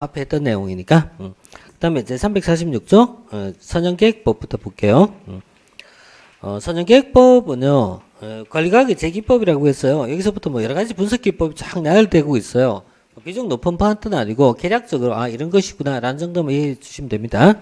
앞에 했던 내용이니까. 그 다음에 이제 346조 선정계획법부터 볼게요. 선정계획법은요 관리과학의 제기법이라고 했어요. 여기서부터 뭐 여러가지 분석기법이 쫙 나열되고 있어요. 비중 높은 파트는 아니고 계략적으로 이런 것이구나 라는 정도만 이해해 주시면 됩니다.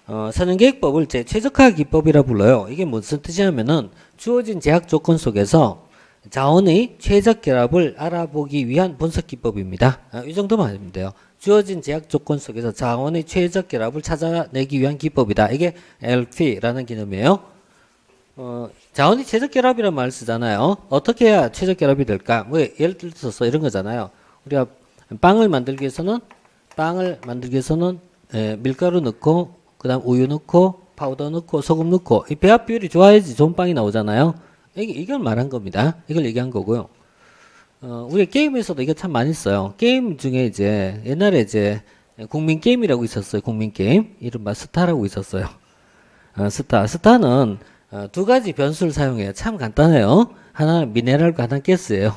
선정계획법을 제 최적화 기법이라 불러요. 이게 무슨 뜻이냐면은 주어진 제약 조건 속에서 자원의 최적 결합을 알아보기 위한 분석 기법입니다. 이 정도만 하면 돼요. 주어진 제약 조건 속에서 자원의 최적 결합을 찾아내기 위한 기법이다. 이게 LP라는 개념이에요. 자원의 최적 결합이라는 말을 쓰잖아요. 어떻게 해야 최적 결합이 될까? 뭐 예를 들어서 이런 거잖아요. 우리가 빵을 만들기 위해서는 밀가루 넣고 그다음 우유 넣고 파우더 넣고 소금 넣고 이 배합 비율이 좋아야지 좋은 빵이 나오잖아요. 이걸 말한 겁니다. 이걸 얘기한 거고요. 우리 게임에서도 이거 참 많이 써요. 게임 중에 이제 옛날에 이제 국민 게임이라고 있었어요. 국민 게임 이른바 스타라고 있었어요. 스타는 두 가지 변수를 사용해요. 참 간단해요. 하나 미네랄과 하나 가스예요.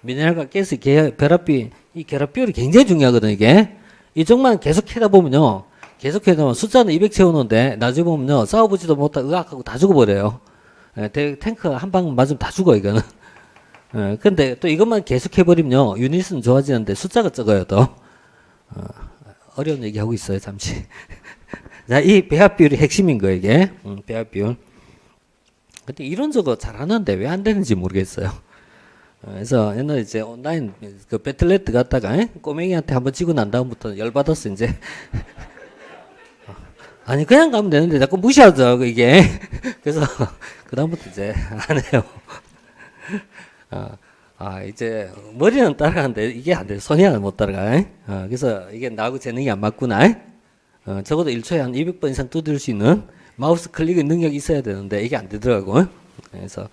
미네랄과 가스 이 결합 비율이 굉장히 중요하거든요. 이게 이쪽만 계속 해다 보면요. 계속 해다 보면 숫자는 200 채우는데 나중에 보면요. 싸워보지도 못하고 의학하고 다 죽어버려요. 탱크 한 방 맞으면 다 죽어 이거는. 근데 또 이것만 계속 해버리면요 유닛은 좋아지는데 숫자가 적어요 또. 어려운 얘기 하고 있어요 잠시. 자, 이 배합 비율이 핵심인 거예요 이게. 배합 비율. 근데 이론적으로 잘하는데 왜 안 되는지 모르겠어요. 그래서 옛날에 이제 온라인 그 배틀넷 갔다가 꼬맹이한테 한번 지고 난 다음부터 열받았어 이제. 아니 그냥 가면 되는데 자꾸 무시하더라고 이게. 그래서 그 다음부터 이제 안 해요. 이제 머리는 따라가는데 이게 안 돼. 손이 못 따라가. 그래서 이게 나하고 재능이 안 맞구나. 적어도 1초에 한 200번 이상 두드릴 수 있는 마우스 클릭의 능력이 있어야 되는데 이게 안 되더라고. 그래서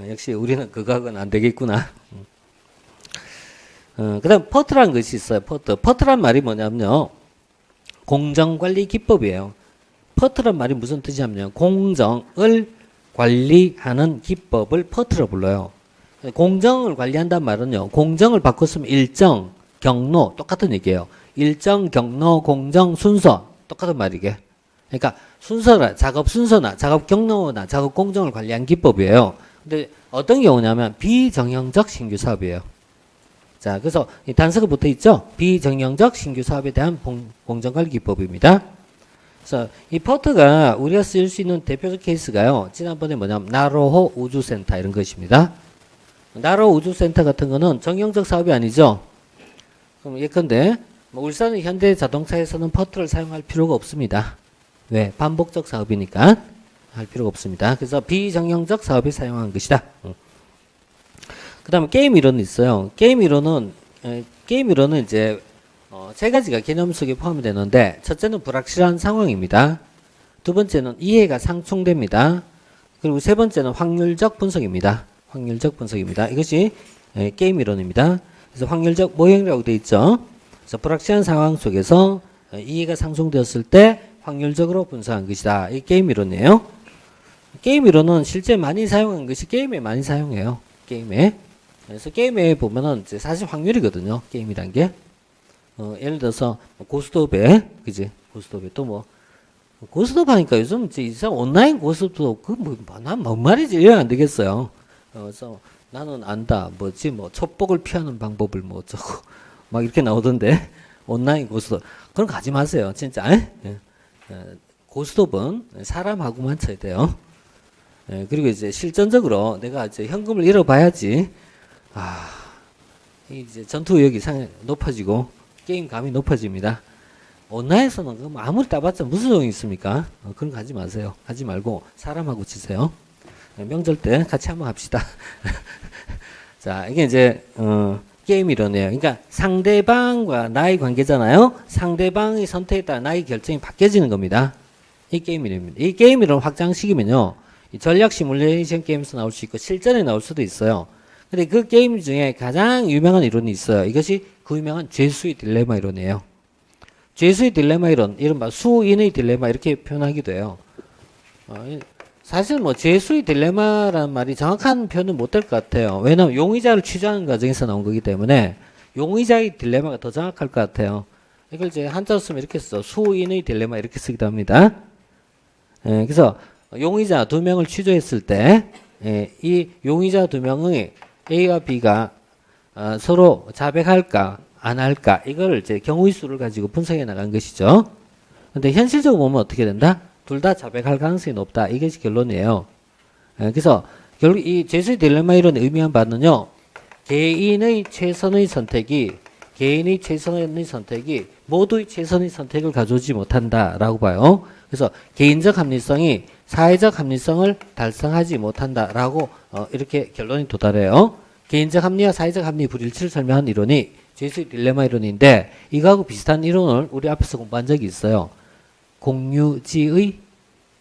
역시 우리는 그거하고는 안 되겠구나. 그 다음 퍼트라는 것이 있어요. 퍼트란 말이 뭐냐면요 공정관리 기법이에요. 퍼트란 말이 무슨 뜻이냐면요 공정을 관리하는 기법을 퍼트라 불러요. 공정을 관리한다는 말은요 공정을 바꿨으면 일정, 경로 똑같은 얘기예요. 일정, 경로, 공정, 순서 똑같은 말이게. 그러니까 순서라 작업 순서나 작업 경로나 작업 공정을 관리한 기법이에요. 근데 어떤 경우냐면 비정형적 신규 사업이에요. 자, 그래서 이 단서가 붙어 있죠. 비정형적 신규 사업에 대한 공정관리 기법입니다. 그래서 이 퍼트가 우리가 쓸 수 있는 대표적 케이스가요. 지난번에 뭐냐면 나로호 우주센터 이런 것입니다. 나로호 우주센터 같은 거는 정형적 사업이 아니죠. 그럼 예컨대 뭐 울산 현대자동차에서는 퍼트를 사용할 필요가 없습니다. 왜? 반복적 사업이니까 할 필요가 없습니다. 그래서 비정형적 사업에 사용한 것이다. 그 다음에 게임 이론이 있어요. 게임 이론은 이제 세 가지가 개념 속에 포함이 되는데 첫째는 불확실한 상황입니다. 두 번째는 이해가 상충됩니다. 그리고 세 번째는 확률적 분석입니다. 이것이 게임 이론입니다. 그래서 확률적 모형이라고 되어 있죠. 그래서 불확실한 상황 속에서 이해가 상충되었을 때 확률적으로 분석한 것이다. 이 게임 이론이에요. 게임 이론은 실제 많이 사용한 것이 게임에 많이 사용해요. 게임에. 그래서 게임에 보면은 이제 사실 확률이거든요. 게임이란 게. 예를 들어서 고스톱에, 그지? 고스톱에 또 뭐 고스톱 하니까 요즘 이제 이상 온라인 고스톱도 난 뭔 말이지 이해 안 되겠어요. 그래서 나는 안다. 뭐 첩복을 피하는 방법을 뭐 어쩌고 막 이렇게 나오던데 온라인 고스톱 그런 거 하지 마세요. 진짜. 고스톱은 사람하고만 쳐야 돼요. 그리고 이제 실전적으로 내가 이제 현금을 잃어봐야지. 이제 전투 의욕이 높아지고 게임 감이 높아집니다. 온라인에서는 아무리 따봤자 무슨 소용이 있습니까? 그런 거 하지 마세요. 하지 말고 사람하고 치세요. 명절 때 같이 한번 합시다. 자, 이게 이제 게임 이론이에요. 그러니까 상대방과 나의 관계잖아요. 상대방의 선택에 따라 나의 결정이 바뀌어지는 겁니다. 이 게임 이론입니다. 이 게임 이론 확장시키면요. 이 전략 시뮬레이션 게임에서 나올 수 있고 실전에 나올 수도 있어요. 근데 그 게임 중에 가장 유명한 이론이 있어요. 이것이 그 유명한 죄수의 딜레마 이론이에요. 죄수의 딜레마 이론, 이른바 수인의 딜레마 이렇게 표현하기도 해요. 사실 뭐 죄수의 딜레마라는 말이 정확한 표현은 못 될 것 같아요. 왜냐하면 용의자를 취조하는 과정에서 나온 거기 때문에 용의자의 딜레마가 더 정확할 것 같아요. 이걸 이제 한자로 쓰면 이렇게 써. 수인의 딜레마 이렇게 쓰기도 합니다. 그래서 용의자 두 명을 취조했을 때, 이 용의자 두 명의 A와 B가 서로 자백할까 안 할까 이걸 이제 경우의 수를 가지고 분석해 나간 것이죠. 근데 현실적으로 보면 어떻게 된다? 둘 다 자백할 가능성이 높다. 이것이 결론이에요. 그래서 결국 이 죄수의 딜레마 이론의 의미한 바는요, 개인의 최선의 선택이 모두의 최선의 선택을 가져오지 못한다라고 봐요. 그래서 개인적 합리성이 사회적 합리성을 달성하지 못한다라고 이렇게 결론이 도달해요. 개인적 합리와 사회적 합리 불일치를 설명한 이론이 죄수의 딜레마 이론인데, 이거하고 비슷한 이론을 우리 앞에서 공부한 적이 있어요. 공유지의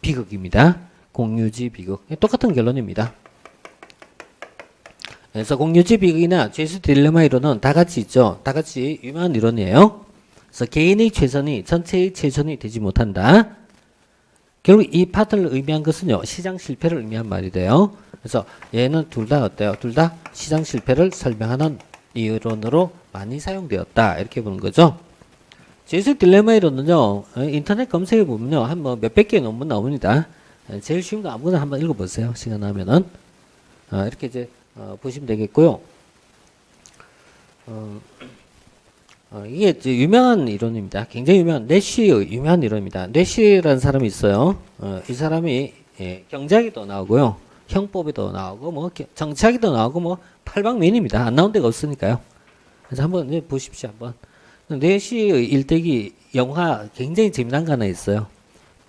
비극입니다. 공유지 비극. 똑같은 결론입니다. 그래서 공유지 비극이나 죄수 딜레마 이론은 다 같이 있죠. 다 같이 유명한 이론이에요. 그래서 개인의 최선이 전체의 최선이 되지 못한다. 결국 이 파트를 의미한 것은요, 시장 실패를 의미한 말이 돼요. 그래서 얘는 둘 다 어때요? 둘 다 시장 실패를 설명하는 이론으로 많이 사용되었다. 이렇게 보는 거죠. 죄수 딜레마 이론은요, 인터넷 검색해 보면요, 한 뭐 몇백 개의 논문 나옵니다. 제일 쉬운 거 아무거나 한번 읽어보세요. 시간 나면은. 이렇게 이제 보시면 되겠고요. 이게 이제 유명한 이론입니다. 굉장히 유명한 내쉬의 유명한 이론입니다. 내쉬라는 사람이 있어요. 이 사람이 경제학에도 나오고요, 형법에도 나오고, 뭐 정치학에도 나오고, 뭐 팔방미인입니다. 안 나온 데가 없으니까요. 그래서 한번 이제 보십시오. 한번 내쉬의 일대기 영화 굉장히 재미난 거 하나 있어요.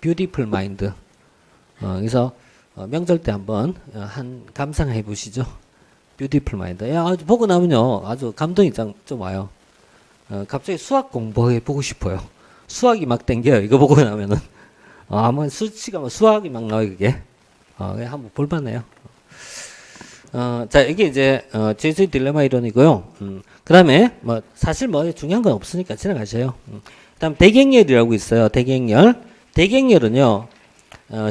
뷰티풀 마인드. 그래서 명절 때 한번 한 감상해 보시죠. 뷰티풀 마인드. 야, 보고 나면요, 아주 감동이 좀 와요. 갑자기 수학 공부해 보고 싶어요. 수학이 막 땡겨요. 이거 보고 나면은. 아마 수치가 수학이 막 나와요, 그게. 한번 볼만해요. 자, 이게 이제, 죄수의 딜레마 이론이고요. 그 다음에, 뭐, 사실 뭐, 중요한 건 없으니까 지나가셔요. 그 다음, 대객열이라고 있어요. 대객열. 대객열은요,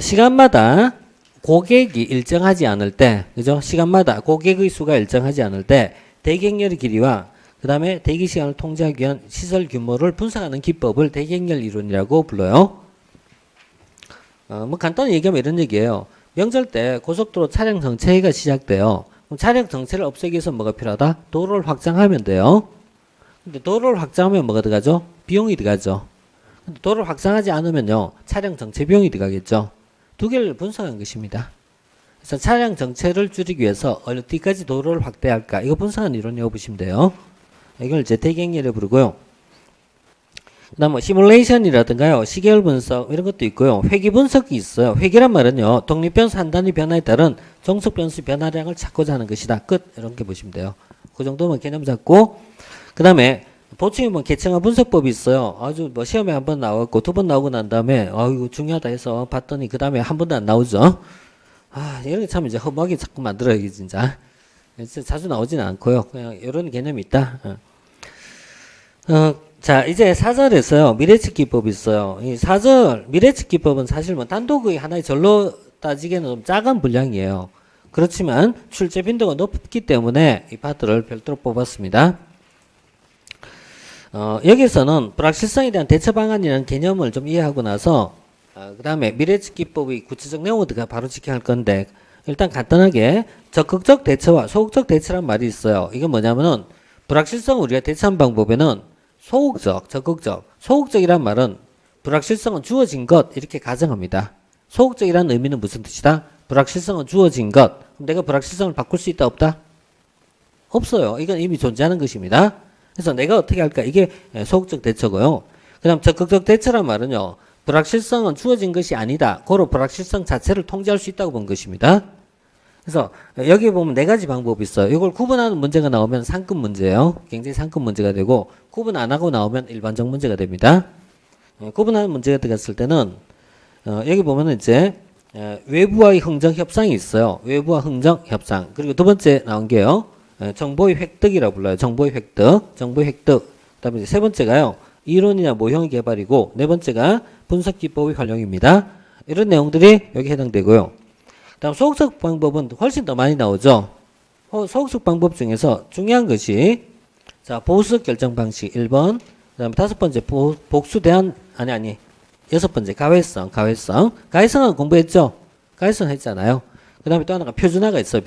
시간마다 고객이 일정하지 않을 때, 그죠? 시간마다 고객의 수가 일정하지 않을 때, 대객열의 길이와 그 다음에 대기 시간을 통제하기 위한 시설 규모를 분석하는 기법을 대객열 이론이라고 불러요. 뭐 간단히 얘기하면 이런 얘기예요. 명절 때 고속도로 차량 정체가 시작돼요. 그럼 차량 정체를 없애기 위해서 뭐가 필요하다? 도로를 확장하면 돼요. 근데 도로를 확장하면 뭐가 들어가죠? 비용이 들어가죠. 근데 도로를 확장하지 않으면요, 차량 정체 비용이 들어가겠죠. 두 개를 분석한 것입니다. 그래서 차량 정체를 줄이기 위해서 어디까지 도로를 확대할까? 이거 분석한 이론이라고 보시면 돼요. 이걸 이제 대객열에 부르고요. 그 다음 뭐 시뮬레이션이라든가요, 시계열 분석 이런 것도 있고요. 회귀 분석이 있어요. 회귀란 말은요, 독립변수 한 단위 변화에 따른 종속변수 변화량을 찾고자 하는 것이다. 끝. 이렇게 보시면 돼요. 그 정도면 개념 잡고, 그 다음에 보충이 뭐 계층화 분석법이 있어요. 아주 뭐 시험에 한 번 나왔고 두 번 나오고 난 다음에 이거 중요하다 해서 봤더니 그 다음에 한 번도 안 나오죠. 이런 게 참 이제 허무하게 자꾸 만들어야지 진짜. 진짜 자주 나오지는 않고요. 그냥 이런 개념이 있다. 자, 이제 사절에서요, 미래측기법이 있어요. 이 사절, 미래측기법은 사실 뭐 단독의 하나의 절로 따지기에는 좀 작은 분량이에요. 그렇지만 출제 빈도가 높기 때문에 이 파트를 별도로 뽑았습니다. 여기서는 불확실성에 대한 대처 방안이라는 개념을 좀 이해하고 나서, 그 다음에 미래측기법의 구체적 내용을 바로 지켜야 할 건데, 일단 간단하게 적극적 대처와 소극적 대처란 말이 있어요. 이게 뭐냐면은, 불확실성을 우리가 대처한 방법에는 소극적, 적극적. 소극적이란 말은 불확실성은 주어진 것 이렇게 가정합니다. 소극적이라는 의미는 무슨 뜻이다? 불확실성은 주어진 것. 그럼 내가 불확실성을 바꿀 수 있다 없다? 없어요. 이건 이미 존재하는 것입니다. 그래서 내가 어떻게 할까? 이게 소극적 대처고요. 그 다음 적극적 대처란 말은요, 불확실성은 주어진 것이 아니다. 고로 불확실성 자체를 통제할 수 있다고 본 것입니다. 그래서 여기 보면 네 가지 방법이 있어요. 이걸 구분하는 문제가 나오면 상급 문제예요. 굉장히 상급 문제가 되고, 구분 안 하고 나오면 일반적 문제가 됩니다. 구분하는 문제가 들어갔을 때는 여기 보면은 이제 외부와의 흥정 협상이 있어요. 외부와 흥정 협상. 그리고 두 번째 나온 게요, 정보의 획득이라고 불러요. 정보의 획득. 정보의 획득. 그다음에 세 번째가요, 이론이나 모형의 개발이고, 네 번째가 분석 기법의 활용입니다. 이런 내용들이 여기 해당되고요. 다음 소극적 방법은 훨씬 더 많이 나오죠. 소극적 방법 중에서 중요한 것이, 자, 보수 결정 방식 1번. 그다음에 다섯 번째 복수 대안 여섯 번째 가외성. 가외성은 공부했죠? 가외성 했잖아요. 그다음에 또 하나가 표준화가 있어요.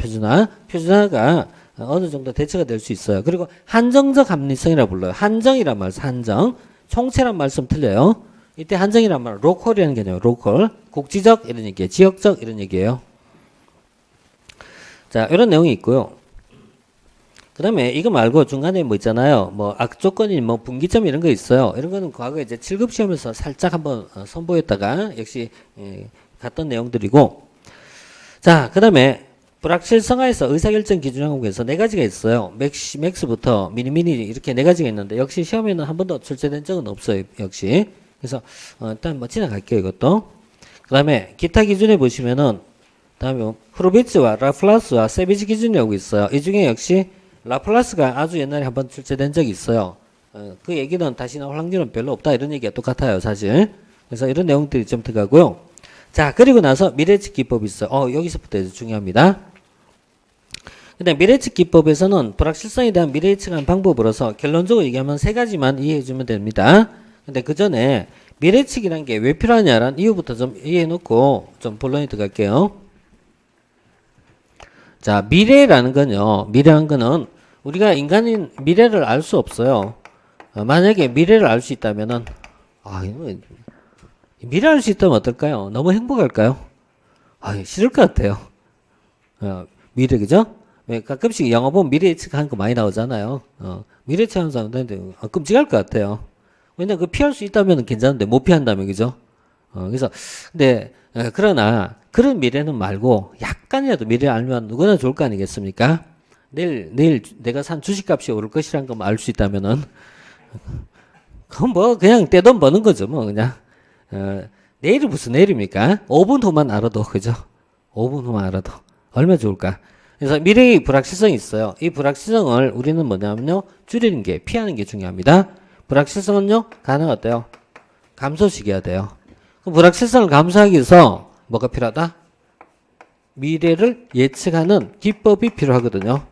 표준화가 어느 정도 대처가 될 수 있어요. 그리고 한정적 합리성이라고 불러요. 한정이란 말씀, 한정. 총체란 말씀 틀려요. 이때 한정이란 말은 로컬이라는 개념이에요. 로컬. 국지적 이런 얘기예요. 지역적 이런 얘기예요. 자, 이런 내용이 있고요. 그 다음에 이거 말고 중간에 뭐 있잖아요. 뭐 악조건이 뭐 분기점 이런 거 있어요. 이런 거는 과거에 이제 7급 시험에서 살짝 한번 선보였다가 역시 갔던 내용들이고. 자, 그 다음에 불확실성하에서 의사결정 기준항목에서 네 가지가 있어요. 맥스부터 미니 이렇게 네 가지가 있는데 역시 시험에는 한 번도 출제된 적은 없어요. 역시. 그래서 일단 뭐 지나갈게요. 이것도. 그 다음에 기타 기준에 보시면은 다음에 후르비츠와 라플라스와 세비지 기준이라고 있어요. 이 중에 역시 라플라스가 아주 옛날에 한번 출제된 적이 있어요. 그 얘기는 다시 나올 확률은 별로 없다 이런 얘기가 똑같아요. 사실. 그래서 이런 내용들이 좀 들어가고요. 자, 그리고 나서 미래예측 기법이 있어요. 여기서부터 중요합니다. 근데 미래예측 기법에서는 불확실성에 대한 미래예측하는 방법으로서 결론적으로 얘기하면 세 가지만 이해해 주면 됩니다. 근데 그 전에 미래예측이라는 게 왜 필요하냐라는 이유부터 좀 이해해 놓고 좀 본론에 들어갈게요. 자, 미래라는 거는 우리가 인간인 미래를 알 수 없어요. 만약에 미래를 알 수 있다면은, 미래 알 수 있다면 어떨까요? 너무 행복할까요? 싫을 것 같아요. 미래, 그죠? 가끔씩 영화 보면 미래 예측하는 거 많이 나오잖아요. 미래 예측하는 사람들한테 끔찍할 것 같아요. 왜냐면 그 피할 수 있다면 괜찮은데 못 피한다면, 그죠? 그래서, 근데, 그러나, 그런 미래는 말고, 약간이라도 미래를 알면 누구나 좋을 거 아니겠습니까? 내일 내가 산 주식값이 오를 것이란 것만 알 수 있다면은, 그건 뭐, 그냥 떼돈 버는 거죠, 뭐, 그냥. 내일이 무슨 내일입니까? 5분 후만 알아도, 그죠? 5분 후만 알아도. 얼마나 좋을까? 그래서 미래의 불확실성이 있어요. 이 불확실성을 우리는 뭐냐면요, 줄이는 게, 피하는 게 중요합니다. 불확실성은요, 가능한 어때요? 감소시켜야 돼요. 불확실성을 감소하기 위해서 뭐가 필요하다? 미래를 예측하는 기법이 필요하거든요.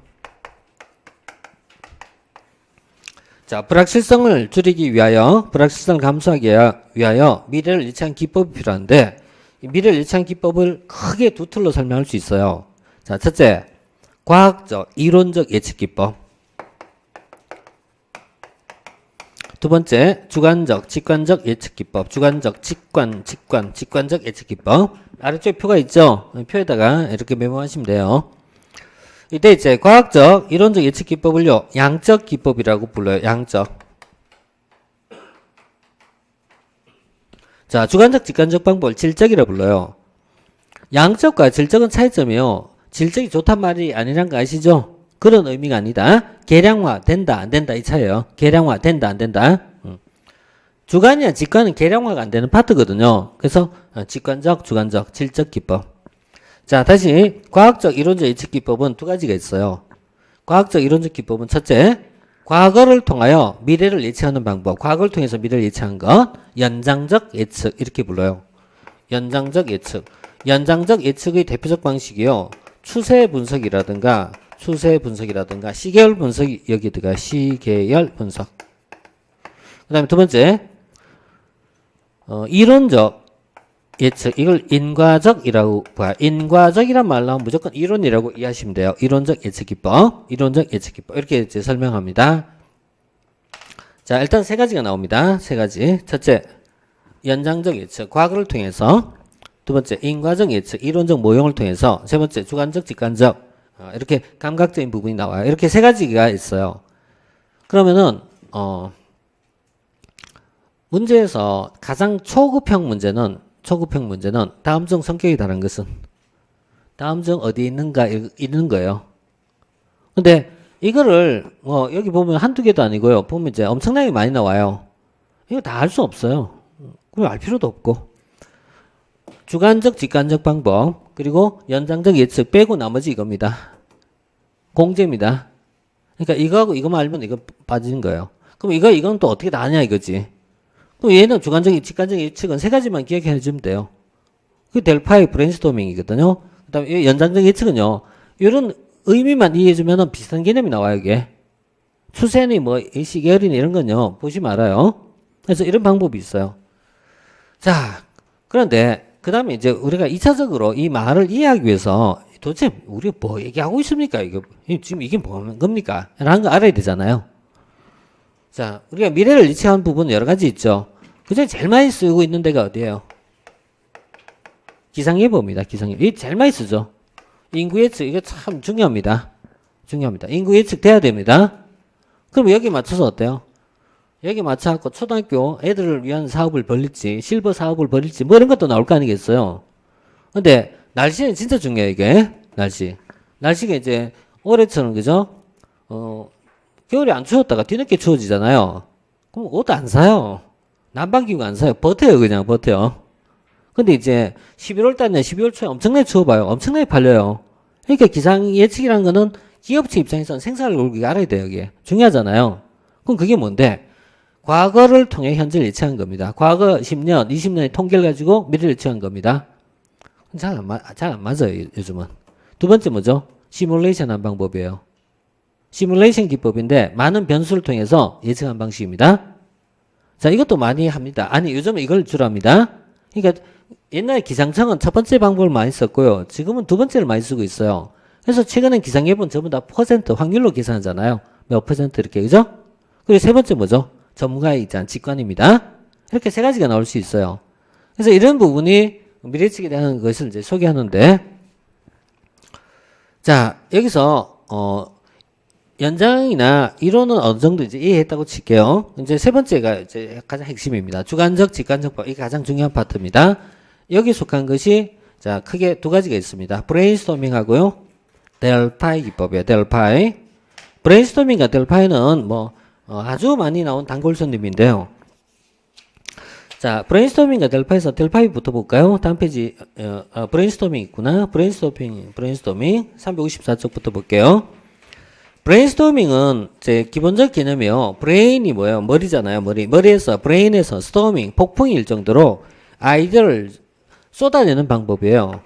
자, 불확실성을 줄이기 위하여, 불확실성을 감소하기 위하여 미래를 예측하는 기법이 필요한데, 이 미래를 예측하는 기법을 크게 두 틀로 설명할 수 있어요. 자, 첫째, 과학적, 이론적 예측 기법. 두 번째, 주관적, 직관적 예측 기법. 주관적, 직관적 예측 기법. 아래쪽에 표가 있죠? 표에다가 이렇게 메모하시면 돼요. 이때 이제 과학적, 이론적 예측 기법을요, 양적 기법이라고 불러요. 양적. 자, 주관적, 직관적 방법을 질적이라고 불러요. 양적과 질적은 차이점이요. 질적이 좋단 말이 아니란 거 아시죠? 그런 의미가 아니다. 계량화 된다, 안 된다 이 차이에요. 계량화 된다, 안 된다. 주관이나 직관은 계량화가 안 되는 파트거든요. 그래서 직관적, 주관적, 질적 기법. 자, 다시 과학적, 이론적 예측 기법은 두 가지가 있어요. 과학적, 이론적 기법은 첫째, 과거를 통하여 미래를 예측하는 방법. 과거를 통해서 미래를 예측하는 것. 연장적 예측 이렇게 불러요. 연장적 예측. 연장적 예측의 대표적 방식이요. 추세 분석이라든가 시계열 분석이 여기 들어가. 시계열 분석. 그 다음에 두 번째, 이론적 예측. 이걸 인과적이라고 봐요. 인과적이란 말 나오면 무조건 이론이라고 이해하시면 돼요. 이론적 예측 기법. 이론적 예측 기법. 이렇게 이제 설명합니다. 자, 일단 세 가지가 나옵니다. 세 가지. 첫째, 연장적 예측. 과거를 통해서. 두 번째, 인과적 예측. 이론적 모형을 통해서. 세 번째, 주관적, 직관적. 이렇게 감각적인 부분이 나와요. 이렇게 세 가지가 있어요. 그러면은, 문제에서 가장 초급형 문제는 다음 중 성격이 다른 것은 다음 중 어디에 있는가 있는 거예요. 근데 이거를 뭐 여기 보면 한두 개도 아니고요. 보면 이제 엄청나게 많이 나와요. 이거 다 알 수 없어요. 그걸 알 필요도 없고. 주관적, 직관적 방법, 그리고 연장적 예측 빼고 나머지 이겁니다. 공제입니다. 그러니까 이거하고 이거만 알면 이거 빠지는 거예요. 그럼 이건 또 어떻게 다 아냐 이거지. 그럼 얘는 주관적, 직관적 예측은 세 가지만 기억해 주면 돼요. 그게 델파의 브레인스토밍이거든요. 그 다음에 연장적 예측은요, 이런 의미만 이해해 주면 비슷한 개념이 나와요, 이게. 추세니 뭐 시계열이니 이런 건요 보지 말아요. 그래서 이런 방법이 있어요. 자, 그런데 그 다음에 이제 우리가 2차적으로 이 말을 이해하기 위해서 도대체 우리가 뭐 얘기하고 있습니까? 지금 이게 뭐 하는 겁니까? 라는 거 알아야 되잖아요. 자, 우리가 미래를 예측하는 부분은 여러 가지 있죠. 그중에 제일 많이 쓰고 있는 데가 어디예요? 기상예보입니다. 기상예보. 이게 제일 많이 쓰죠. 인구 예측, 이게 참 중요합니다. 중요합니다. 인구 예측 돼야 됩니다. 그럼 여기 맞춰서 어때요? 여기 맞춰갖고 초등학교 애들을 위한 사업을 벌릴지, 실버 사업을 벌릴지, 뭐 이런 것도 나올 거 아니겠어요? 근데, 날씨는 진짜 중요해요, 이게. 날씨. 날씨가 이제, 올해처럼, 그죠? 겨울에 안 추웠다가 뒤늦게 추워지잖아요. 그럼 옷 안 사요. 난방기구 안 사요. 버텨요, 그냥 버텨요. 근데 이제 11월 달에 12월 초에 엄청나게 추워봐요. 엄청나게 팔려요. 그러니까 기상 예측이라는 거는 기업체 입장에서는 생산을 올리기가 알아야 돼요, 이게. 중요하잖아요. 그럼 그게 뭔데? 과거를 통해 현재를 예측한 겁니다. 과거 10년, 20년의 통계를 가지고 미래를 예측한 겁니다. 잘 안 맞아요, 요즘은. 두 번째 뭐죠? 시뮬레이션 한 방법이에요. 시뮬레이션 기법인데 많은 변수를 통해서 예측한 방식입니다. 자, 이것도 많이 합니다. 아니, 요즘은 이걸 주로 합니다. 그러니까 옛날에 기상청은 첫 번째 방법을 많이 썼고요. 지금은 두 번째를 많이 쓰고 있어요. 그래서 최근엔 기상예보는 전부 다 퍼센트 확률로 계산하잖아요. 몇 퍼센트 이렇게, 그죠? 그리고 세 번째 뭐죠? 전문가의 입장, 직관입니다. 이렇게 세 가지가 나올 수 있어요. 그래서 이런 부분이 미래측에 대한 것을 이제 소개하는데, 자, 여기서, 연장이나 이론은 어느 정도 이제 이해했다고 칠게요. 이제 세 번째가 이제 가장 핵심입니다. 주관적, 직관적 법. 이게 가장 중요한 파트입니다. 여기 속한 것이, 자, 크게 두 가지가 있습니다. 브레인스토밍 하고요. 델파이 기법이에요. 델파이. 브레인스토밍과 델파이는 뭐, 아주 많이 나온 단골 손님인데요. 자, 브레인스토밍과 델파이에서 델파이부터 볼까요? 다음 페이지, 브레인스토밍 있구나. 브레인스토밍 354쪽부터 볼게요. 브레인스토밍은 제 기본적 개념이요. 브레인이 뭐예요? 머리잖아요. 머리에서, 브레인에서 스토밍, 폭풍일 정도로 아이디어를 쏟아내는 방법이에요.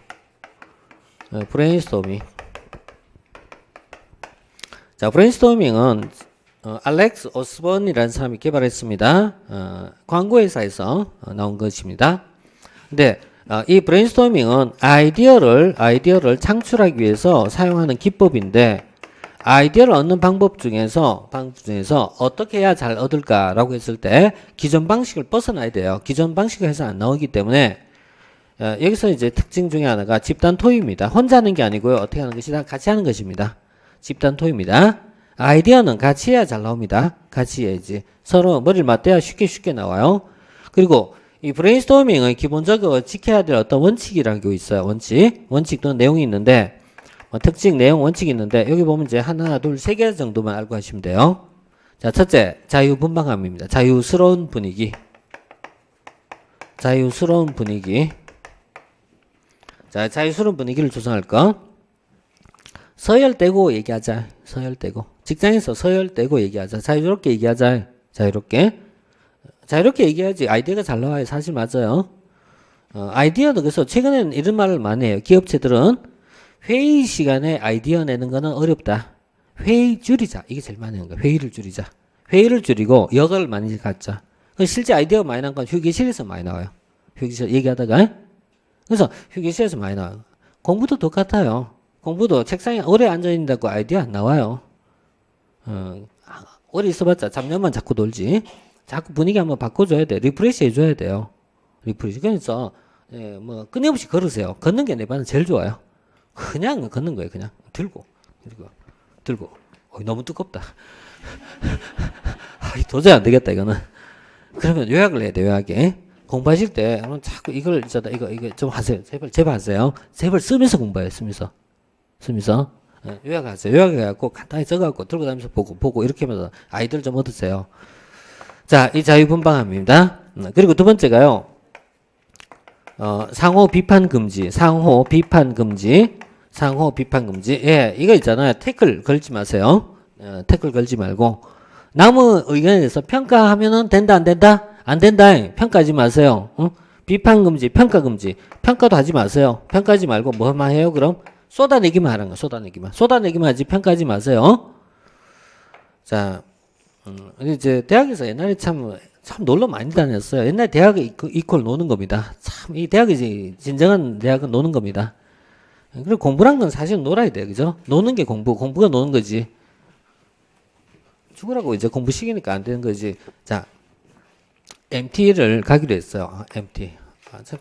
브레인스토밍. 자, 브레인스토밍은 알렉스 오스본이라는 사람이 개발했습니다. 광고회사에서 나온 것입니다. 근데 이 브레인스토밍은 아이디어를 창출하기 위해서 사용하는 기법인데 아이디어를 얻는 방법 중에서 어떻게 해야 잘 얻을까라고 했을 때 기존 방식을 벗어나야 돼요. 기존 방식을 해서 안 나오기 때문에 여기서 이제 특징 중에 하나가 집단 토의입니다. 혼자 하는 게 아니고요. 어떻게 하는 것이다? 같이 하는 것입니다. 집단 토의입니다. 아이디어는 같이 해야 잘 나옵니다. 같이 해야지. 서로 머리를 맞대야 쉽게 나와요. 그리고 이 브레인스토밍은 기본적으로 지켜야 될 어떤 원칙이라는 게 있어요. 원칙 또는 내용이 있는데 특징, 내용, 원칙이 있는데 여기 보면 이제 하나, 둘, 세 개 정도만 알고 하시면 돼요. 자, 첫째, 자유분방함입니다. 자유스러운 분위기. 자, 자유스러운 분위기를 조성할 것. 서열되고 얘기하자. 직장에서 서열되고 얘기하자. 자유롭게 얘기하자. 자유롭게 얘기해야지 아이디어가 잘 나와요. 사실 맞아요. 아이디어도 그래서 최근에는 이런 말을 많이 해요. 기업체들은 회의 시간에 아이디어 내는 거는 어렵다. 회의 줄이자. 이게 제일 많이 하는 거야. 회의를 줄이자. 회의를 줄이고 여가를 많이 갖자. 실제 아이디어가 많이 난 건 휴게실에서 많이 나와요. 휴게실 얘기하다가. 그래서 휴게실에서 많이 나와요. 공부도 똑같아요. 공부도 책상에 오래 앉아있는다고 아이디어 안 나와요. 오래 있어봤자 잡념만 자꾸 돌지. 자꾸 분위기 한번 바꿔줘야 돼. 리프레시 해줘야 돼요. 그래서 뭐 끊임없이 걸으세요. 걷는 게 내 반은 제일 좋아요. 그냥 걷는 거예요. 그냥 들고. 너무 두껍다. 도저히 안 되겠다 이거는. 그러면 요약을 해야 돼. 요약에 공부하실 때 자꾸 이거 좀 하세요. 제발 하세요. 제발 쓰면서 공부해요. 쓰면서 요약하세요. 요약해갖고 간단히 적어갖고 들고 다니면서 보고 이렇게 하면서 아이들 좀 얻으세요. 자, 이 자유분방함입니다. 그리고 두 번째가요. 상호 비판 금지. 예, 이거 있잖아요. 태클 걸지 마세요. 태클 걸지 말고 남의 의견에 대해서 평가하면은 된다 안 된다? 안 된다. 평가하지 마세요. 비판 금지, 평가 금지. 평가도 하지 마세요. 평가하지 말고 뭐만 해요? 그럼 쏟아내기만 하는 거. 쏟아내기만 하지 평가하지 마세요. 자, 이제 대학에서 옛날에 참 놀러 많이 다녔어요. 옛날 대학이 이퀄 노는 겁니다. 참 이 대학이 진정한 대학은 노는 겁니다. 그리고 공부란 건 사실 놀아야 돼요, 그죠? 노는 게 공부가 노는 거지. 죽으라고 이제 공부 시키니까 안 되는 거지. 자, MT를 가기로 했어요. MT.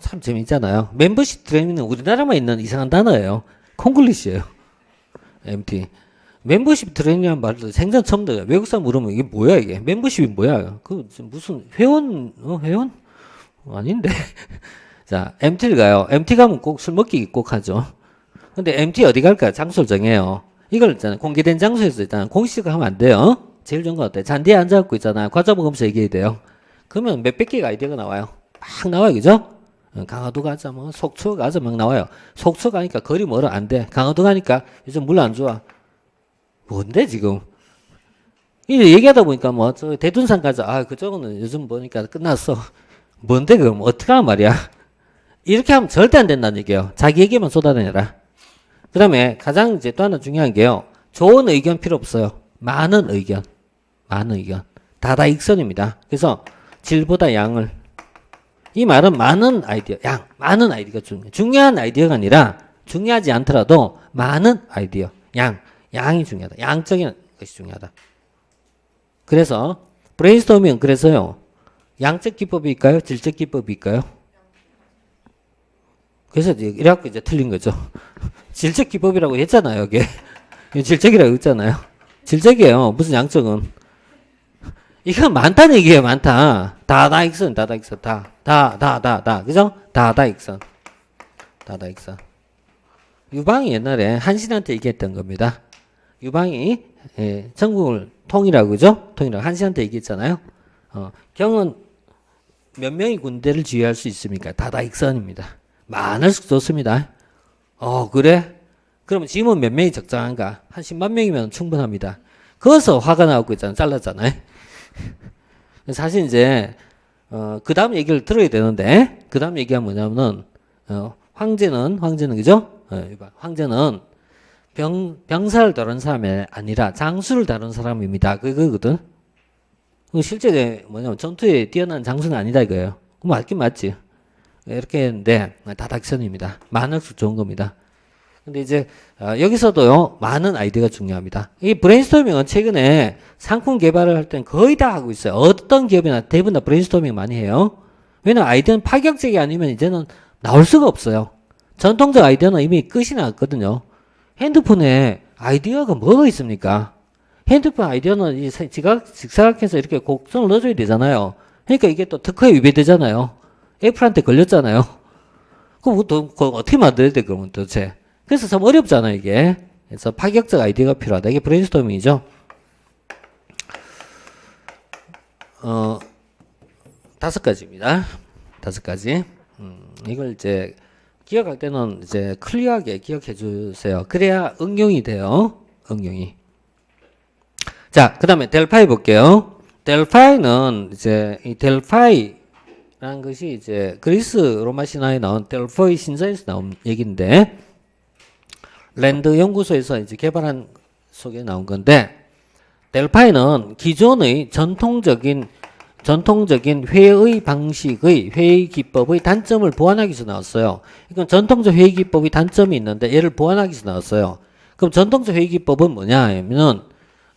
참 재밌잖아요. 멤버십 트레이닝은 우리나라만 있는 이상한 단어예요. 콩글리시예요. MT. 멤버십 트레이닝이라는 말도 생전 처음 들어요. 외국 사람 물으면 이게 뭐야 이게? 멤버십이 뭐야? 그 무슨 회원? 회원? 아닌데. 자, MT를 가요. MT 가면 꼭 술 먹기 꼭 하죠. 근데 MT 어디 갈까? 장소를 정해요. 이걸 있잖아요. 공개된 장소에서 일단 공식을 하면 안 돼요. 제일 좋은 거 어때? 잔디에 앉아갖고 있잖아요. 과자 먹으면서 얘기해야 돼요. 그러면 몇백 개가 아이디어가 나와요. 막 나와요. 그죠? 강화도 가자, 뭐, 속초 가자, 막 나와요. 속초 가니까 거리 멀어, 안 돼. 강화도 가니까 요즘 물 안 좋아. 뭔데, 지금? 이제 얘기하다 보니까 뭐, 저 대둔산 가자. 아, 그쪽은 요즘 보니까 끝났어. 뭔데, 그럼? 어떡하란 말이야? 이렇게 하면 절대 안 된다는 얘기예요. 자기 얘기만 쏟아내라. 그 다음에 가장 이제 또 하나 중요한 게요. 좋은 의견 필요 없어요. 많은 의견. 많은 의견. 다다익선입니다. 그래서 질보다 양을. 이 말은 많은 아이디어, 많은 아이디어가 중요한 아이디어가 아니라 중요하지 않더라도 많은 아이디어, 양이 중요하다. 양적인 것이 중요하다. 그래서 브레인스토밍은 그래서요. 양적 기법일까요? 질적 기법일까요? 그래서 이래갖고 이제 틀린 거죠. 질적 기법이라고 했잖아요, 이게. 질적이라고 했잖아요. 질적이에요. 무슨 양적은. 이건 많다는 얘기예요, 많다. 다다익선. 그죠? 다다익선. 유방이 옛날에 한신한테 얘기했던 겁니다. 유방이, 전국을 통일하고, 그죠? 통일하고 한신한테 얘기했잖아요. 경은 몇 명이 군대를 지휘할 수 있습니까? 다다익선입니다. 많을수록 좋습니다. 그래? 그럼 지금은 몇 명이 적당한가? 한 10만 명이면 충분합니다. 거기서 화가 나고 있잖아요. 잘랐잖아요. 사실 이제 그 다음 얘기를 들어야 되는데 그 다음 얘기가 뭐냐면은 황제는 그죠? 황제는 병사를 다룬 사람이 아니라 장수를 다룬 사람입니다. 그거거든. 실제 뭐냐면 전투에 뛰어난 장수는 아니다 이거예요. 맞긴 맞지. 이렇게 했는데 다닥선입니다. 많을수록 좋은 겁니다. 근데 이제 여기서도요 많은 아이디어가 중요합니다. 이 브레인스토밍은 최근에 상품 개발을 할 때는 거의 다 하고 있어요. 어떤 기업이나 대부분 다 브레인스토밍 많이 해요. 왜냐면 아이디어는 파격적이 아니면 이제는 나올 수가 없어요. 전통적 아이디어는 이미 끝이 났거든요. 핸드폰에 아이디어가 뭐가 있습니까? 핸드폰 아이디어는 직사각해서 이렇게 곡선을 넣어줘야 되잖아요. 그러니까 이게 또 특허에 위배되잖아요. 애플한테 걸렸잖아요. 그럼 어떻게 만들어야 돼 그러면 도대체? 그래서 참 어렵잖아요, 이게. 그래서 파격적 아이디어가 필요하다. 이게 브레인스토밍이죠. 5가지입니다. 5가지. 이걸 이제 기억할 때는 이제 클리어하게 기억해 주세요. 그래야 응용이 돼요. 응용이. 자, 그 다음에 델파이 볼게요. 델파이는 이제 이 델파이라는 것이 이제 그리스 로마 신화에 나온 델포이 신전에서 나온 얘기인데 랜드 연구소에서 이제 개발한 속에 나온 건데 델파이는 기존의 전통적인 회의 방식의 회의 기법의 단점을 보완하기 위해서 나왔어요. 그러니까 전통적 회의 기법의 단점이 있는데 얘를 보완하기 위해서 나왔어요. 그럼 전통적 회의 기법은 뭐냐 하면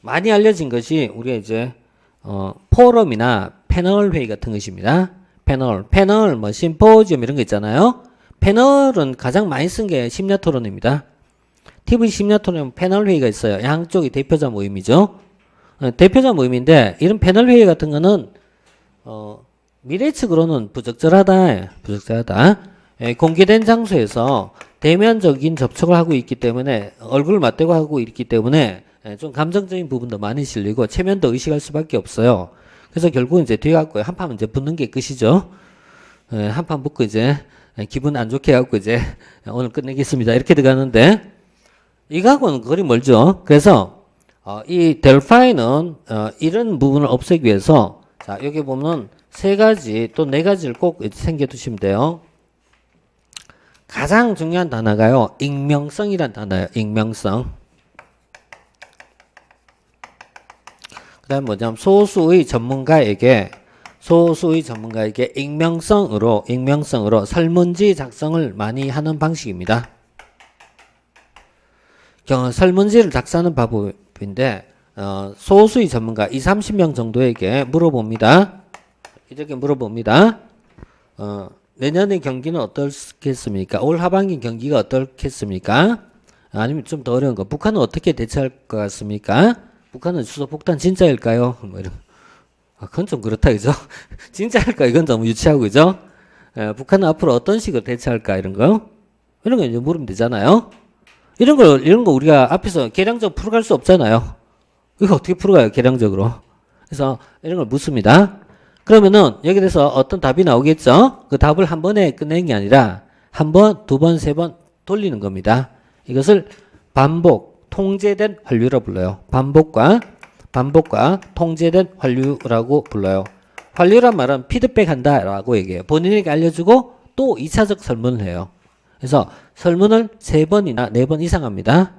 많이 알려진 것이 우리가 이제 포럼이나 패널 회의 같은 것입니다. 패널 뭐 심포지엄 이런 거 있잖아요. 패널은 가장 많이 쓴 게 심야 토론입니다. TV 심야 토론 패널 회의가 있어요. 양쪽이 대표자 모임이죠. 대표자 모임인데 이런 패널 회의 같은 거는 미래 측으로는 부적절하다. 공개된 장소에서 대면적인 접촉을 하고 있기 때문에 얼굴을 맞대고 하고 있기 때문에 좀 감정적인 부분도 많이 실리고 체면도 의식할 수밖에 없어요. 그래서 결국은 이제 뒤에 갖고 한 판 이제 붙는 게 끝이죠. 한 판 붙고 이제 기분 안 좋게 해갖고 이제 오늘 끝내겠습니다. 이렇게 들어가는데 이거하고는 거리 멀죠. 그래서 이 델파이는 이런 부분을 없애기 위해서 자 여기 보면 3가지 또 4가지를 꼭 챙겨두시면 돼요. 가장 중요한 단어가요. 익명성이란 단어예요. 익명성. 그다음 뭐냐면 소수의 전문가에게 익명성으로 설문지 작성을 많이 하는 방식입니다. 설문지를 작성하는 방법인데 소수의 전문가 20, 30명 정도에게 물어봅니다. 이렇게 물어봅니다. 내년의 경기는 어떻겠습니까? 올 하반기 경기가 어떻겠습니까? 아니면 좀 더 어려운 거. 북한은 어떻게 대처할 것 같습니까? 북한은 수소 폭탄 진짜일까요? 뭐 이런. 그건 좀 그렇다, 그죠? 진짜일까? 이건 너무 유치하고, 그죠? 북한은 앞으로 어떤 식으로 대처할까? 이런 거. 이런 거 이제 물으면 되잖아요. 이런 거 우리가 앞에서 계량적으로 풀어갈 수 없잖아요. 이거 어떻게 풀어가요? 계량적으로. 그래서 이런 걸 묻습니다. 그러면은 여기 대해서 어떤 답이 나오겠죠? 그 답을 한 번에 끝내는 게 아니라 한 번, 두 번, 세 번 돌리는 겁니다. 이것을 반복, 통제된 환류라고 불러요. 반복과 통제된 환류라고 불러요. 환류란 말은 피드백한다라고 얘기해요. 본인에게 알려주고 또 2차적 설문을 해요. 그래서 설문을 3번이나 4번 이상 합니다.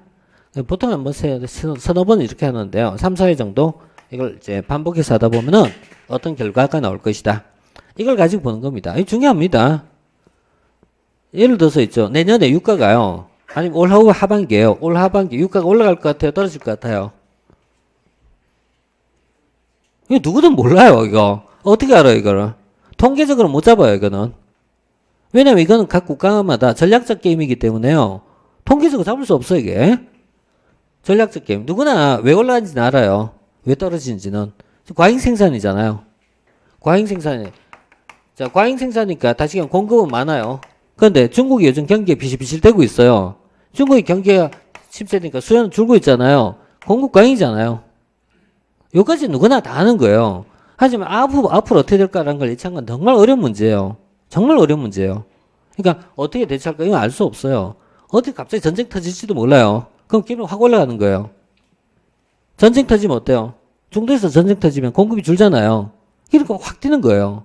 보통은 뭐 서너 번 이렇게 하는데요. 3, 4회 정도 이걸 이제 반복해서 하다 보면은 어떤 결과가 나올 것이다. 이걸 가지고 보는 겁니다. 이게 중요합니다. 예를 들어서 있죠. 내년에 유가가요. 아니면 올 하반기에요. 올 하반기 유가가 올라갈 것 같아요? 떨어질 것 같아요? 이거 누구든 몰라요, 이거. 어떻게 알아요, 이거를? 통계적으로 못 잡아요, 이거는. 왜냐면 이거는 각 국가마다 전략적 게임이기 때문에요. 통계적으로 잡을 수 없어요, 이게. 전략적 게임. 누구나 왜 올라가는지는 알아요. 왜 떨어지는지는. 과잉 생산이잖아요. 과잉 생산이. 자, 과잉 생산이니까 다시금 공급은 많아요. 그런데 중국이 요즘 경기에 비실비실대고 있어요. 중국이 경기가 침체되니까 수요는 줄고 있잖아요. 공급 과잉이잖아요. 여기까지 누구나 다 아는 거예요. 하지만 앞으로 어떻게 될까라는 걸 예측한 건 정말 어려운 문제예요. 정말 어려운 문제예요. 그러니까 어떻게 대처할까 이건 알 수 없어요. 어떻게 갑자기 전쟁 터질지도 몰라요. 그럼 기분이 확 올라가는 거예요. 전쟁 터지면 어때요? 중도에서 전쟁 터지면 공급이 줄잖아요. 그러니까 확 뛰는 거예요.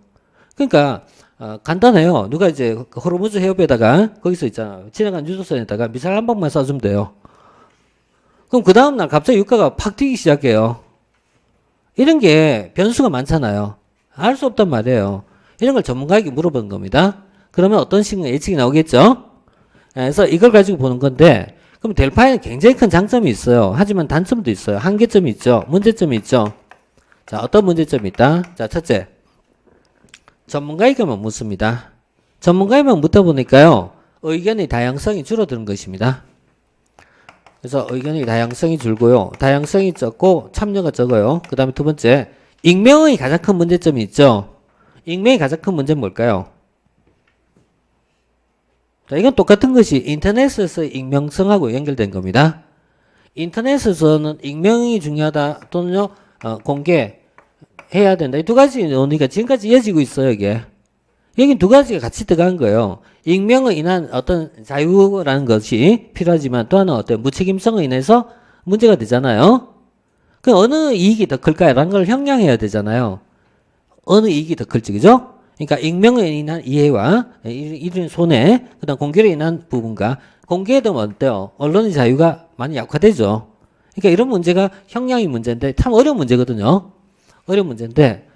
그러니까 간단해요. 누가 이제 호르무즈 해협에다가 거기서 있잖아요. 지나간 유조선에다가 미사일 한 방만 쏴주면 돼요. 그럼 그 다음날 갑자기 유가가 팍 뛰기 시작해요. 이런 게 변수가 많잖아요. 알 수 없단 말이에요. 이런 걸 전문가에게 물어보는 겁니다. 그러면 어떤 식의 예측이 나오겠죠? 그래서 이걸 가지고 보는 건데 그럼 델파에는 굉장히 큰 장점이 있어요. 하지만 단점도 있어요. 한계점이 있죠. 문제점이 있죠. 자, 어떤 문제점이 있다? 자, 첫째. 전문가에게만 묻습니다. 전문가에만 묻다 보니까요. 의견의 다양성이 줄어드는 것입니다. 그래서 의견의 다양성이 줄고요. 다양성이 적고 참여가 적어요. 그 다음에 두 번째. 익명의 가장 큰 문제점이 있죠. 익명의 가장 큰 문제는 뭘까요? 자, 이건 똑같은 것이 인터넷에서 익명성하고 연결된 겁니다. 인터넷에서는 익명이 중요하다 또는요 공개해야 된다. 이 두 가지 논의가 지금까지 이어지고 있어요. 이게 여기 두 가지가 같이 들어간 거예요. 익명을 인한 어떤 자유라는 것이 필요하지만 또 하나는 어떤 무책임성을 인해서 문제가 되잖아요. 그 어느 이익이 더 클까요?라는 걸 형량해야 되잖아요. 어느 이익이 더 클지, 그죠? 그러니까 익명에 인한 이해와 이런 손해, 그다음 공개로 인한 부분과 공개되면 어때요? 언론의 자유가 많이 약화되죠. 그러니까 이런 문제가 형량의 문제인데 참 어려운 문제거든요. 어려운 문제인데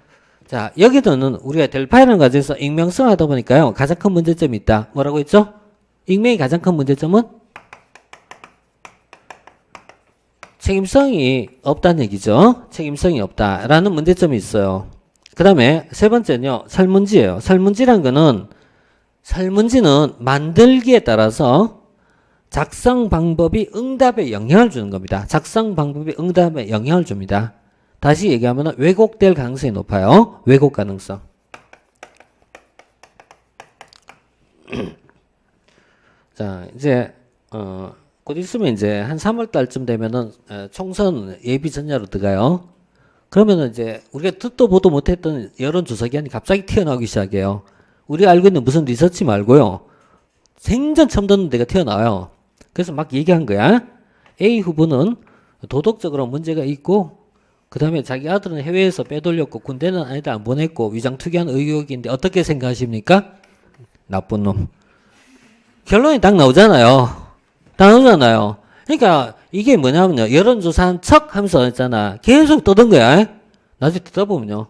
자 여기서는 우리가 델파이라는 과정에서 익명성 하다 보니까요 가장 큰 문제점이 있다. 뭐라고 했죠? 익명의 가장 큰 문제점은 책임성이 없다는 얘기죠. 책임성이 없다라는 문제점이 있어요. 그 다음에 세 번째는요. 설문지예요. 설문지란 거는 설문지는 만들기에 따라서 작성 방법이 응답에 영향을 주는 겁니다. 작성 방법이 응답에 영향을 줍니다. 다시 얘기하면 왜곡될 가능성이 높아요. 왜곡 가능성. 자, 이제 곧 있으면 이제 한 3월 달쯤 되면은 총선 예비 전야로 들어가요. 그러면은 이제 우리가 듣도 보도 못했던 여론조사 기관이 갑자기 튀어나오기 시작해요. 우리가 알고 있는 무슨 리서치 말고요. 생전 처음 듣는 데가 튀어나와요. 그래서 막 얘기한 거야. A 후보는 도덕적으로 문제가 있고 그 다음에 자기 아들은 해외에서 빼돌렸고 군대는 아니다 안 보냈고 위장투기한 의혹인데 어떻게 생각하십니까? 나쁜 놈. 결론이 딱 나오잖아요. 딱 나오잖아요. 그러니까 이게 뭐냐면요. 여론조사한 척 하면서 했잖아. 계속 떠든 거야. 나중에 듣다 보면요.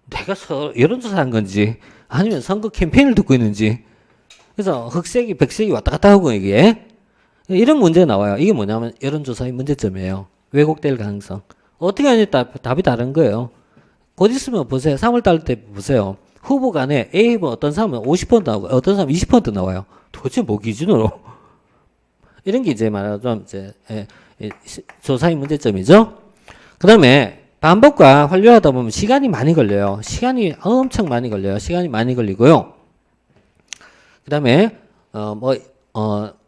내가 여론조사한 건지 아니면 선거 캠페인을 듣고 있는지 그래서 흑색이 백색이 왔다 갔다 하고 이게 이런 문제가 나와요. 이게 뭐냐면 여론조사의 문제점이에요. 왜곡될 가능성. 어떻게 하냐에 따라 답이 다른 거예요. 곧 있으면 보세요. 3월달 때 보세요. 후보 간에 A 후보 어떤 사람은 50% 나오고 어떤 사람은 20% 나와요. 도대체 뭐 기준으로? 이런 게 이제 말하자면 이제 조사의 문제점이죠. 그 다음에 반복과 완료하다 보면 시간이 많이 걸려요. 시간이 엄청 많이 걸려요. 시간이 많이 걸리고요. 그 다음에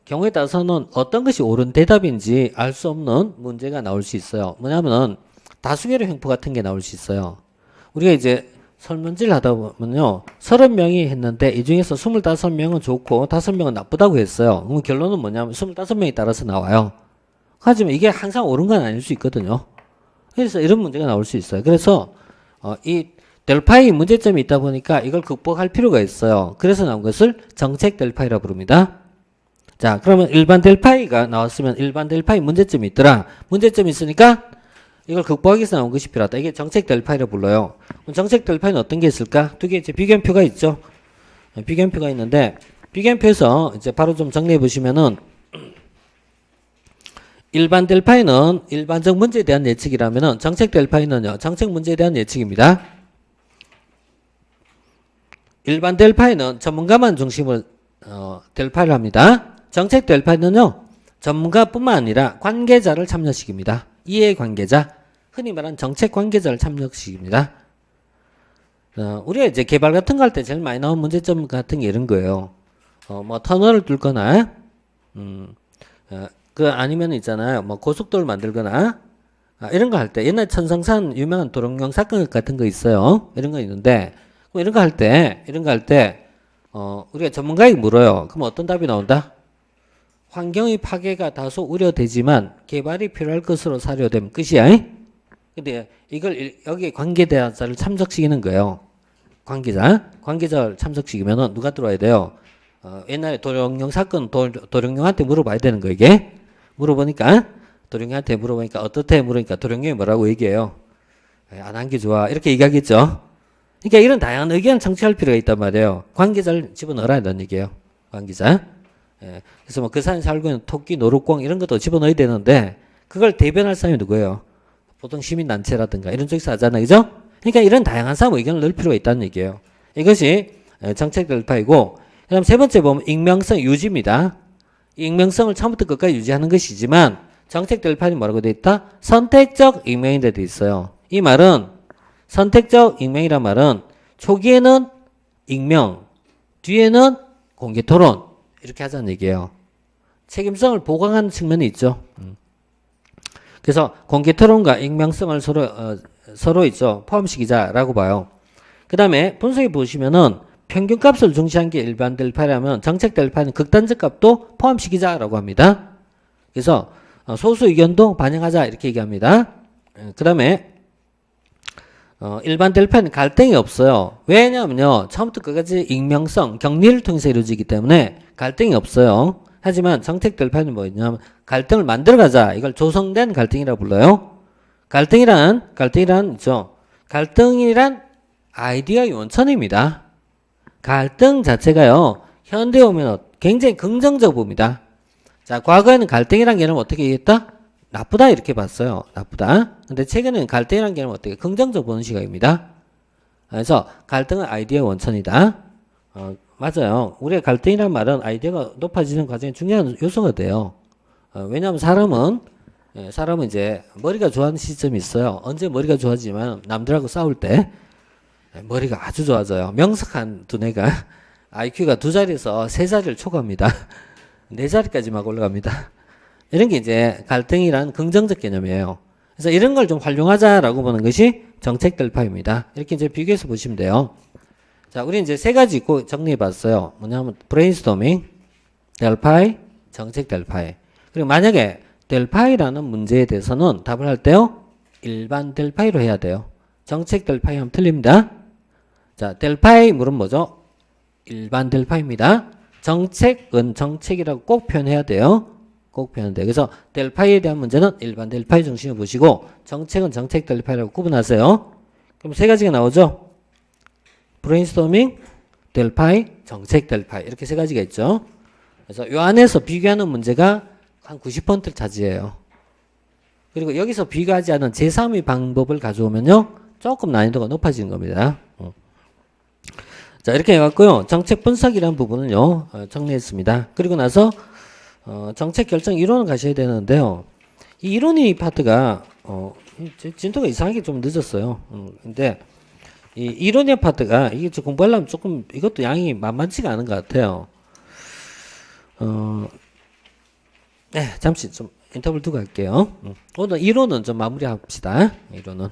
경우에 따라서는 어떤 것이 옳은 대답인지 알 수 없는 문제가 나올 수 있어요. 뭐냐면은 다수결의 횡포 같은 게 나올 수 있어요. 우리가 이제 설문지를 하다 보면요. 30명이 했는데 이 중에서 25명은 좋고 5명은 나쁘다고 했어요. 그럼 결론은 뭐냐면 25명에 따라서 나와요. 하지만 이게 항상 옳은 건 아닐 수 있거든요. 그래서 이런 문제가 나올 수 있어요. 그래서 이 델파이 문제점이 있다 보니까 이걸 극복할 필요가 있어요. 그래서 나온 것을 정책 델파이라고 부릅니다. 자, 그러면 일반 델파이가 나왔으면 일반 델파이 문제점이 있더라. 문제점이 있으니까 이걸 극복하기 위해서 나온 것이 필요하다. 이게 정책 델파이라고 불러요. 그럼 정책 델파이는 어떤 게 있을까? 두 개 이제 비교표가 있죠. 비교표가 있는데 비교표에서 이제 바로 좀 정리해 보시면은 일반 델파이는 일반적 문제에 대한 예측이라면은 정책 델파이는요. 정책 문제에 대한 예측입니다. 일반 델파이는 전문가만 중심으로 델파이를 합니다. 정책 델파이는요. 전문가뿐만 아니라 관계자를 참여시킵니다. 이해관계자, 흔히 말하는 정책 관계자를 참여시킵니다. 우리가 이제 개발 같은 거 할 때 제일 많이 나오는 문제점 같은 게 이런 거예요. 뭐 터널을 뚫거나, 아니면 있잖아요. 뭐 고속도로를 만들거나, 이런 거 할 때, 옛날 천성산 유명한 도롱뇽 사건 같은 거 있어요. 이런 거 있는데, 이런 거 할 때, 우리가 전문가에게 물어요. 그럼 어떤 답이 나온다? 환경의 파괴가 다소 우려되지만 개발이 필요할 것으로 사료되면 끝이야. 근데 이걸 여기 관계대자를 참석시키는 거예요. 관계자를 참석시키면은 누가 들어와야 돼요? 옛날에 도룡뇽 사건 도룡뇽한테 물어봐야 되는 거 이게. 도룡뇽한테 물어보니까 어떻게 물으니까 도룡뇽이 뭐라고 얘기해요? 안 한 게 좋아. 이렇게 얘기하겠죠. 그러니까 이런 다양한 의견을 청취할 필요가 있단 말이에요. 관계자를 집어넣어야 된다는 얘기예요. 관계자. 그래서 뭐 그 산에 살고 있는 토끼, 노루꽁 이런 것도 집어넣어야 되는데 그걸 대변할 사람이 누구예요? 보통 시민단체라든가 이런 쪽에서 하잖아요. 그죠? 그러니까 이런 다양한 사람 의견을 넣을 필요가 있다는 얘기예요. 이것이 정책 델파이고 그 다음 세 번째 보면 익명성 유지입니다. 익명성을 처음부터 끝까지 유지하는 것이지만 정책 델파이는 뭐라고 되어 있다? 선택적 익명이라 되어 있어요. 이 말은 선택적 익명이란 말은 초기에는 익명, 뒤에는 공개 토론 이렇게 하자는 얘기예요. 책임성을 보강하는 측면이 있죠. 그래서 공개 토론과 익명성을 서로 있죠. 포함시키자라고 봐요. 그 다음에 분석해 보시면은 평균값을 중시한 게 일반 델파이라면 정책 델파이는 극단적 값도 포함시키자라고 합니다. 그래서 소수 의견도 반영하자 이렇게 얘기합니다. 그 다음에 일반 델파이는 갈등이 없어요. 왜냐하면요. 처음부터 끝까지 익명성, 격리를 통해서 이루어지기 때문에 갈등이 없어요. 하지만 정책 델파이는 뭐냐면 갈등을 만들어가자. 이걸 조성된 갈등이라고 불러요. 갈등이란 있죠. 갈등이란 아이디어의 원천입니다. 갈등 자체가요. 현대에 오면 굉장히 긍정적 봅니다. 자, 과거에는 갈등이란 개념을 어떻게 얘기했다? 나쁘다 이렇게 봤어요. 나쁘다. 근데 최근에는 갈등이라는 개념은 어떻게 긍정적 보는 시각입니다. 그래서 갈등은 아이디어의 원천이다. 맞아요. 우리가 갈등이라는 말은 아이디어가 높아지는 과정에 중요한 요소가 돼요. 왜냐하면 사람은 이제 머리가 좋아하는 시점이 있어요. 언제 머리가 좋아지면 남들하고 싸울 때 머리가 아주 좋아져요. 명석한 두뇌가 IQ가 2자리에서 3자리를 초과합니다. 4자리까지 막 올라갑니다. 이런 게 이제 갈등이란 긍정적 개념이에요. 그래서 이런 걸 좀 활용하자라고 보는 것이 정책 델파이입니다. 이렇게 이제 비교해서 보시면 돼요. 자, 우리 이제 3가지 있고 정리해 봤어요. 뭐냐면 브레인스토밍, 델파이, 정책 델파이. 그리고 만약에 델파이라는 문제에 대해서는 답을 할 때요. 일반 델파이로 해야 돼요. 정책 델파이 하면 틀립니다. 자, 델파이 물은 뭐죠? 일반 델파이입니다. 정책은 정책이라고 꼭 표현해야 돼요. 꼭 표현돼요. 그래서 델파이에 대한 문제는 일반 델파이 중심으로 보시고 정책은 정책 델파이라고 구분하세요. 그럼 세 가지가 나오죠. 브레인스토밍, 델파이, 정책 델파이 이렇게 세 가지가 있죠. 그래서 이 안에서 비교하는 문제가 한 90%를 차지해요. 그리고 여기서 비교하지 않은 제3의 방법을 가져오면요 조금 난이도가 높아지는 겁니다. 자 이렇게 해갖고요 정책 분석이라는 부분은요 정리했습니다. 그리고 나서 정책 결정 이론을 가셔야 되는데요. 이 이론의 파트가 진도가 이상하게 좀 늦었어요. 근데 이 이론의 파트가 이게 좀 공부하려면 조금 이것도 양이 만만치가 않은 것 같아요. 네, 잠시 좀 인터뷰를 두고 갈게요. 오늘 이론은 좀 마무리합시다. 이론은.